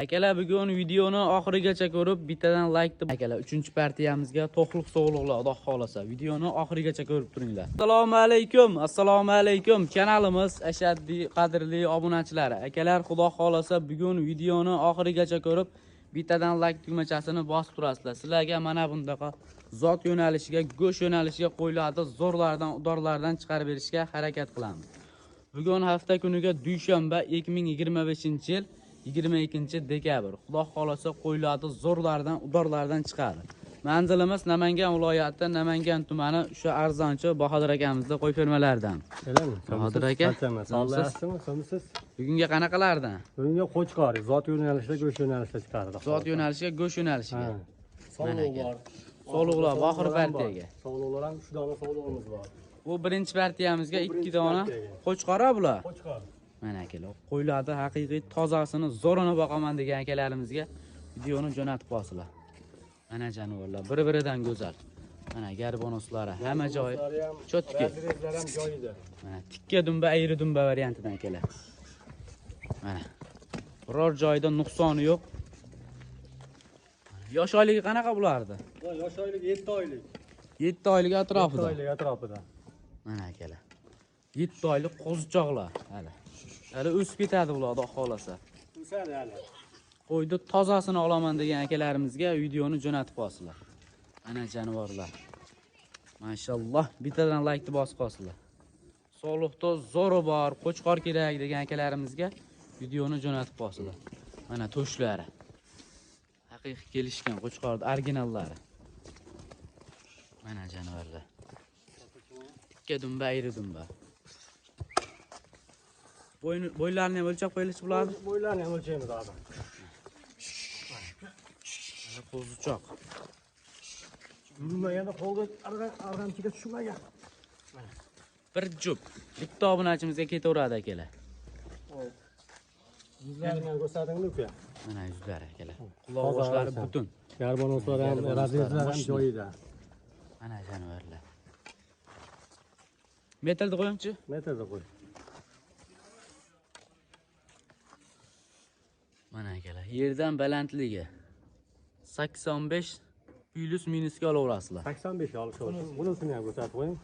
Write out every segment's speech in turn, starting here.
Akalar, bugun videoni oxirigacha ko'rib, bittadan like deb. Akalar, 3-partiyamizga to'qliq sog'liqlar, Xudo xolasa. Videoni oxirigacha ko'rib turinglar. Assalomu alaykum. Kanalimiz ashaddiy qadrli obunachilari. Akalar, Xudo xolasa, bugun videoni oxirigacha ko'rib, bittadan like tugmachasini bosib turasizlar. Sizlarga mana bundaqa zot yo'nalishiga, go'sht yo'nalishiga qo'yiladi, zo'rlardan, udorlardan chiqarib berishga harakat qilamiz. Bugun hafta kuniga dushanba 2025-yil 22-dekabr. Xudo xolasa qo'yiladi, zo'rlardan, udorlardan chiqadi. Manzilimiz Namangan viloyati, Namangan tumani, shu arzonchi Bahodir akamizda qo'y fermalaridan. Bahodir aka, Qanchamiz? bugunga qanaqalardan? Bugunga qo'chqor, zot yo'nalishida, go'sht yo'nalishida chiqardi. Zot yo'nalishiga, go'sht yo'nalishiga. Sog'liqlar. Sog'liqlar Bahor partiyaga. Sog'liqlar ham 3 dona sog'liqimiz bor. Bu birinchi partiyamizga 2 dona qo'chqor bular. Qo'chqor. Mana akalar, qo'ylarni haqiqiy tozasini, zo'rini boqaman degan akalarimizga videoni jo'natib qo'yasizlar. Mana jonivorlar, bir-biridan go'zal. Mana garbonoslari, hamma joyi cho'tki. Razrezlar ham joyida. Mana tikka dumba, ayri dumba variantidan akalar. Mana biror joyda nuqsoni yo'q. Yosh oyligi qanaqa bo'lardi? Yosh oyligi 7 oylik. 7 oylik atrofida. 7 oylik atrofida. Mana akalar. 7 oylik qo'zichoqlar hali. Hali o'sib ketadi bular, Xudo xolasa. O'sadi hali. Qo'yni tozasini olaman degan akalarimizga videoni jo'natib qo'yasizlar. Mana jonivorlar. Mashalloh, bittadan like bosib qo'yasizlar. Sog'liqda zo'ri bor, qo'chqor kerak degan akalarimizga videoni jo'natib qo'yasizlar. Mana to'shlari. Haqiqiy kelishgan qo'chqorning originallari. Mana jonivorlar. Ikki dumba, ayri dumba. Bo'ylarini ham o'lchab qo'yilishi bo'ladi. Bo'ylarni ham o'lchaymiz hozir. Mana qo'zichoq. Yurmaganda qo'lga arg'amchiga tushmagan. Bir jup bitta obunachimizga ketaveradi akalar. Yuzlarini ham ko'rsatdingmi uka? Mana yuzlari akalar. Quloq-g'oshlari butun. Garbonoslar ham, razrezlar ham joyida. Mana jonivorlar. Metrda qo'yimchi? Metrda qo'y. Mana akalar, yerdan balandligi 85 plus minusga olaverasizlar. 85 ga olish olsin. Bunisini ham ko'rsatib qo'ying.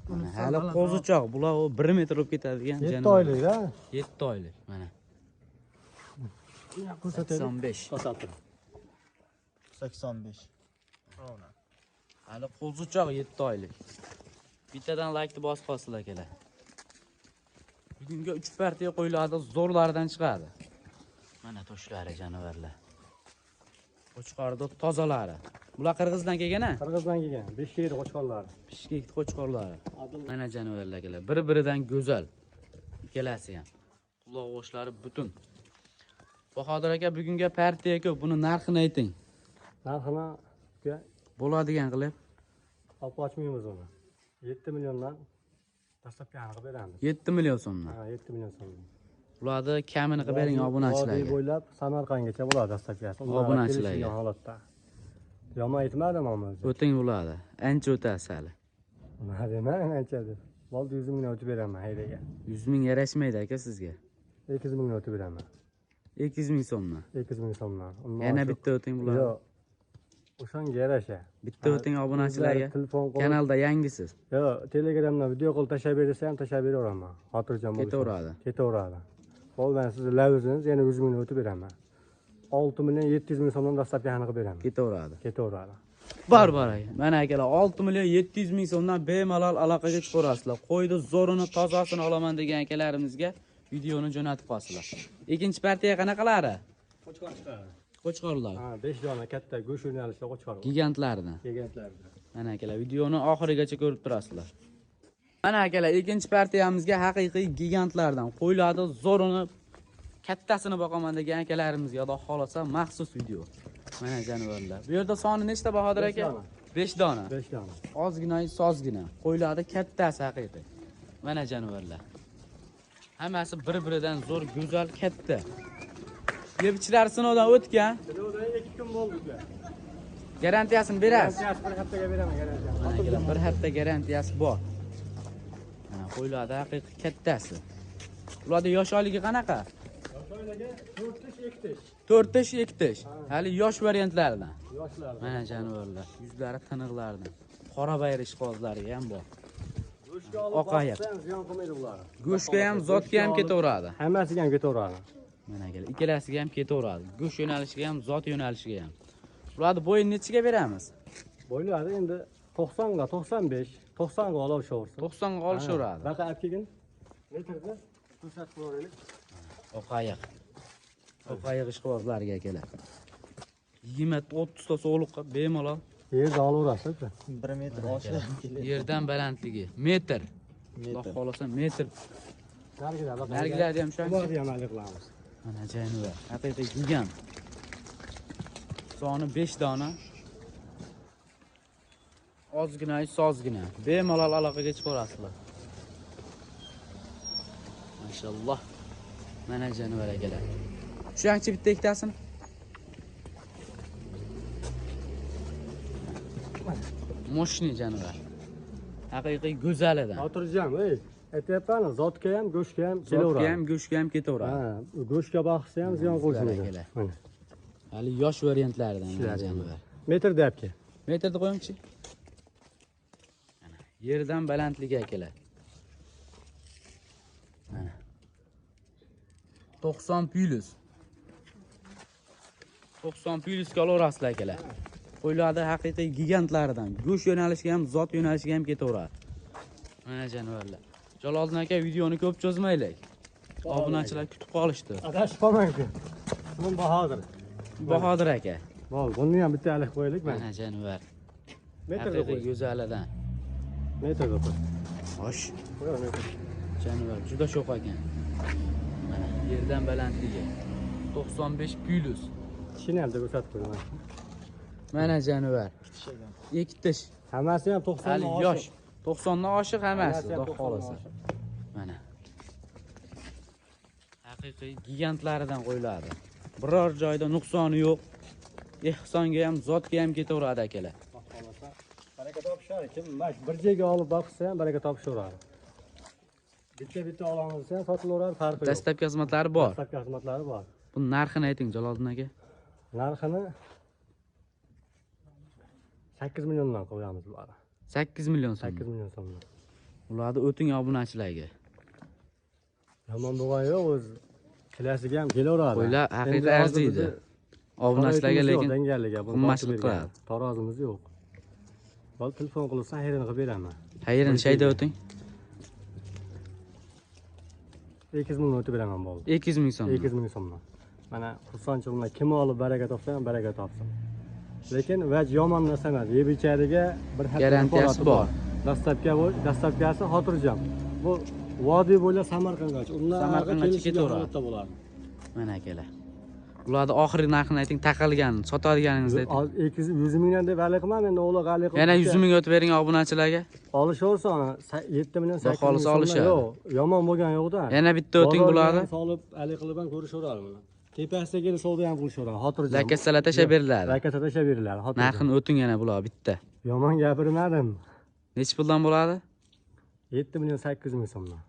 Mana hali qo'zichoq, bular 1 metr olib ketadigan 7 oylik, ha? 7 oylik, mana. 85. Ko'rsatib. 85. Hali qo'zichoq 7 oylik. Bittadan like bosib qo'yasizlar akalar. Bugunga 3 partiya qo'yiladi, zo'rlardan chiqadi. Mana to'shlari jonivorlar. Qo'chqorning tozalari. Bular Qirg'izdan kelgan-a? Qirg'izdan kelgan. Beshkent qo'chqorlari. Bishkek qo'chqorlari. Mana jonivorlar akalar, bir-biridan go'zal. Ikkalasi ham. Quloq-g'oshlari butun. Bahodir aka, bugunga partiya ko'p. Buni narxini ayting. Narxini Bo'ladigan qilib. olib ochmaymiz uni. 7 milliondan dastlabkini qilib beramiz. 7 million so'mdan. Ha, 7 million so'mdan. Ularni kamini qilib bering obunachilarga. Bo'ylab Samarqandgacha bo'ladi dastlabkasi. Obunachilarga. Holatda. Yomon aytmadim o'zi. O'ting bo'ladi. Ancha o'tasiz hali. Nima demang, ancha deb. Bo'ldi 100 ming o'tib beraman haydaga. 100 ming yarashmaydi aka sizga. 200 ming o'tib beraman. 200 ming so'mdan. 200 ming so'mdan. Yana bitta o'ting bo'ladi. Yo'q. O'shanga yarasha. Bitta o'ting obunachilarga. Kanalda yangisiz. Yo'q, Telegramdan video qilib tashlab bersa ham tashlab beraveraman. Xotirjam bo'ling. Ketaveradi. Ketaveradi. Bo'ldi, men sizni lavizingiz yana 100 ming o'tib beraman. 6 million 700 ming so'mdan dastlabkini qilib beraman. Ketaveradi. Ketaveradi. Bor aka. Mana akalar 6 million 700 ming so'mdan bemalol aloqaga chiqaverasizlar. Qo'yni zo'rini, tozasini olaman degan akalarimizga videoni jo'natib qo'yasizlar. Ikkinchi partiya qanaqalari? Qo'chqor chiqadi. Qo'chqorlar. Ha, 5 dona katta go'sht yo'nalishida qo'chqor bor. Gigantlardan. Gigantlardan. Mana akalar, videoni oxirigacha ko'rib turasizlar. Mana akalar, ikkinchi partiyamizga haqiqiy gigantlardan qo'yiladi, zo'rini, kattasini boqaman degan akalarimizga Xudo xolasa maxsus video. Mana jonivorlar. Bu yerda soni nechta Bahodir aka? 5 dona. 5 dona. Ozgina, sozgina. Qo'yiladi kattasi haqiqiy. Mana jonivorlar. Hammasi bir-biridan zo'r, go'zal, katta. Yebchilar sinovdan o'tgan. Sinovdan 2 kun bo'ldi. Garantiyasini berasiz. Garantiyasi 1 haftaga beraman, garantiyasi. Mana akalar, 1 hafta garantiyasi bor. Mana qo'yiladi haqiqiy kattasi. Ularda yosh oyligi qanaqa? Yosh oyligi 4 tish, 2 tish. 4 tish, 2 tish. Hali yosh variantlaridan. Yoshlar. Mana jonivorlar, yuzlari tiniqlardan. Qora bayir ishqozlari ham bor. Go'shtga olib Oqayiq. boqsangiz ziyon qilmaydi bular. Go'shtga ham, zotga ham ketaveradi. Hammasiga ham ketaveradi. Mana aka, ikkalasiga ham ketaveradi. Go'sht yo'nalishiga ham, zot yo'nalishiga ham. Bularni bo'yini nechiga beramiz? Bo'ylari endi 90 ga 95, 90 ga olishaversin. 90 ga olishaveradi. Baqa olib kelgin. Metrda ko'rsatib qo'yaylik. Oqayiq. Oqayiq ishqibozlariga akalar. 20-30 ta so'liqqa bemalol. Yerda olaverasiz. 1 metr oshib keladi. Yerdan balandligi metr. Xudo xolasa metr. Narigilar baqa. Narigilarni ham shuncha. Ularni ham hal qilamiz. Mana jonivar. Haqiqiy gigant. Soni 5 dona. Ozgina, sozgina. Bemalol aloqaga chiqarasizlar. Mashalloh. Mana jonivar akalar. Shu yanchi bitta ikkitasini. Moshni jonivar. Haqiqiy go'zalidan. Xotirjam, ey. Aytyapman, zotga ham, go'shtga ham Zotga kelaveradi. ham, go'shtga ham ketaveradi. Ha, go'shtga boqsa ham ziyon qo'shmaydi. Barakallah. Mana. Hali yosh variantlaridan mana jonivar. Metr deyapti. Metrda qo'yimchi. Mana yerdan balandligi akalar. Mana 90 plus. 90 plus kalorarsizlar akalar. Qo'ylarda haqiqiy gigantlaridan. Go'sht yo'nalishiga ham, zot yo'nalishiga ham ketaveradi. Mana jonivorlar. Jaloliddin aka videoni ko'p cho'zmaylik. Obunachilar kutib qolishdi. Adashib qolmang-ku. Bu Bahodir. Bahodir aka. Bo'l, buni ham bitta alik qo'yaylik mana. Mana jonivar. Metrda Haqiqiy qo'y. go'zalidan. Metrda qo'y. Xo'sh. Qo'y metr. Jonivar juda sho'x ekan. Mana yerdan balandligi 95 plus. Tishini ham ko'rsatib qo'yaman. Mana jonivar. Ikki tish. Hammasi ham 90 Hali dan yosh. 90 dan oshiq hammasi, xudo xolasa. Mana. Haqiqiy gigantlaridan qo'yiladi. Biror joyda nuqsoni yo'q. Ehsonga ham, zotga ham ketaveradi akalar. Baraka topishadi. Kim bir joyga olib boqsa ham baraka topishaveradi. Bitta olamiz ham sotilaveradi, farqi yo'q. Dastlabki xizmatlari bor. Dastlabki xizmatlari bor. Buni narxini ayting Jaloliddin aka. Narxini 8 milliondan qo'yamiz bularni. 8 million so'm. 8 million so'mdan. Ularni o'ting obunachilarga. Yomon bo'lgan yo'q, o'z kelasiga ham kelaveradi. Qo'ylar haqiqiy arziydi. Obunachilarga lekin qimmatchilik qiladi. Tarozimiz yo'q. Bol telefon qilsa xayrini qilib beraman. Xayrini shayda o'ting. 200 ming o'tib beraman bo'ldi. 200 ming so'm. 200 ming so'mdan. Mana xursandchiligimdan kim olib baraka topsa ham baraka topsin. Lekin vaj yomon narsa emas. Yeb ichariga bir hafta Garantiyasi bor. Dastlabkasi xotirjam. Bu vodiy bo'ylab Samarqandgacha, undan Samarqandgacha ketaveradi. bo'ladi. Mana akalar. Ularni oxirgi narxini ayting, taqalgan, sotadiganingizni ayting. 100 mingdan deb hali qilmam, endi o'g'li hali qilib. Yana 100 ming o'tib bering obunachilarga. Olishaversa 7 million 8 xohlasa million olishadi. yo'q, yomon bo'lgan yo'q-da. Yana bitta o'ting bularni. Solib hali qilib ham ko'rishaveradi buni. Tepasiga kelib savdo ham qilishaveradi, xotirjam. Lakasalar tashab beriladi. Lakasalar tashab beriladi, xotirjam. Narxini o'ting yana bular bitta. Yomon gapirmadim. Necha puldan bo'ladi? 7 million 8 ming so'mdan.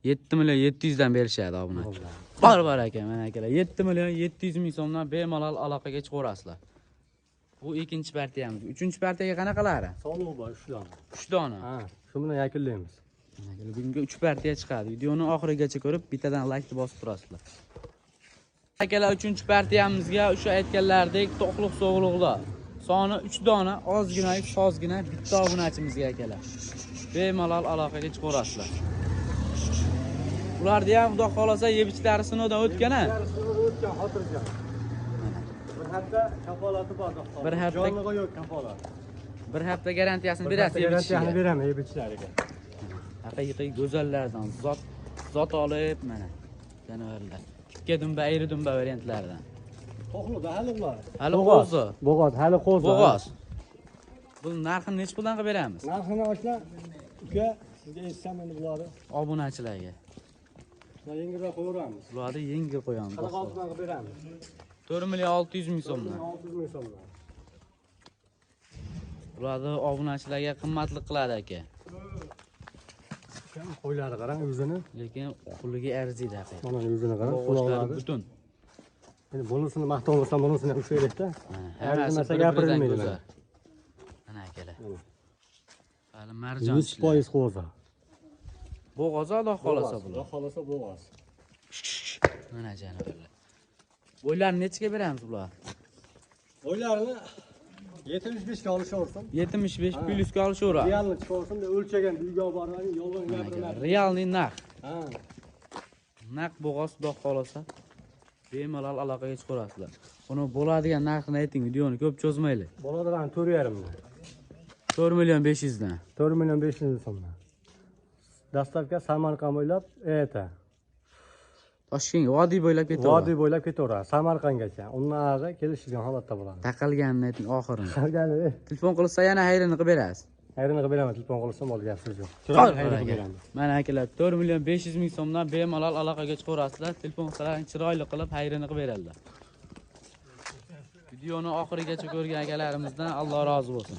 7 million 700 dan berishadi obunachi. Bor aka, mana akalar. 7 million 700 ming so'mdan bemalol aloqaga chiqaverasizlar. Bu ikkinchi partiyamiz. Uchinchi partiyaga qanaqalari? Sog'liq bor 3 dona. 3 dona. Ha, shu bilan yakunlaymiz. Mana akalar, bugunga 3 partiya chiqadi. Videoni oxirigacha ko'rib, bittadan like bosib turasizlar. Akalar, uchinchi partiyamizga o'sha aytganlaridek to'qliq so'g'liqlar. Soni 3 dona, ozgina, sozgina bitta obunachimizga akalar. Bemalol aloqaga chiqaverasizlar. Ularni ham xudo xolasa yeb ichlari sinovdan o'tgan-a? O'tgan, xotirjam. Bir hafta kafolati bor, xudo. Bir hafta- Jonlig'i yo'q kafolat. Bir hafta garantiyasini berasiz yeb Garantiyani ichishiga. beraman yeb ichlariga. Haqiqiy go'zallardan zot olib mana jonivorlar. Tikka dumba, ayri dumba variantlaridan. To'qliqda hali ular. Hali qo'zi. Bo'g'oz, hali qo'zi. Bo'g'oz. Bu narxini necha puldan qilib beramiz? Narxini oshla. Uka, sizga aytsam endi bularni. Obunachilarga. Mana yengilroq qo'yamiz. Bularni yengil qo'yamiz. 46 dan qilib beramiz. 4 million 600 ming so'mdan. 600 ming so'mdan. Bularni obunachilarga qimmatlik qiladi aka. Qo'ylari qarang, yuzini. Lekin puliga arziydi haqiqatan. Mana yuzini qarang, Qo'g'oshlari quloqlari. butun. Endi bunisini maqtolmasam, bunisini ham ushlaylik-da. Hammasi Arzimasa bir-biridan gapirilmaydi go'zal. mana. Mana akalar. Hali marjon 100% qo'za. Bo'g'oz Xudo xolasa Xudo bular. xolasa bo'g'oz. Mana janobilar. Bo'ylarni nechiga beramiz bular? O'ylarini 75 ga olishaversin. 75 plyusga olishaveradi. Realni chiqarsin deb o'lchagan uyga borib, yolg'on gapirmadi. Realni naq. Ha. Naq bo'g'oz Xudo xolasa. Bemalol aloqaga chiqarasizlar. Uni bo'ladigan narxini ayting, videoni ko'p cho'zmaylik. Bo'ladigan 4,5 dan. 4 million 500 dan. 4 million 500 ming so'mdan. Dastavka Samarqand bo'ylab, Toshkentga vodiy bo'ylab ketaveradi. Vodiy bo'ylab ketaveradi, Samarqandgacha. Undan nari kelishgan holatda bo'ladi. Taqalganini ayting oxirini. Qilgani, Telefon qilsa yana hayrini qilib berasiz. hayrini qilib beraman, telefon qilsam bo'lgan so'z yo'q. Hayrini Hayrini qilib qilib beraman. Mana akalar 4 million 500 ming so'mdan bemalol aloqaga chiqarasizlar. Telefon qilsalaring chiroyli qilib hayrini qilib beradilar. Videoni oxirigacha ko'rgan akalarimizdan Alloh rozi bo'lsin.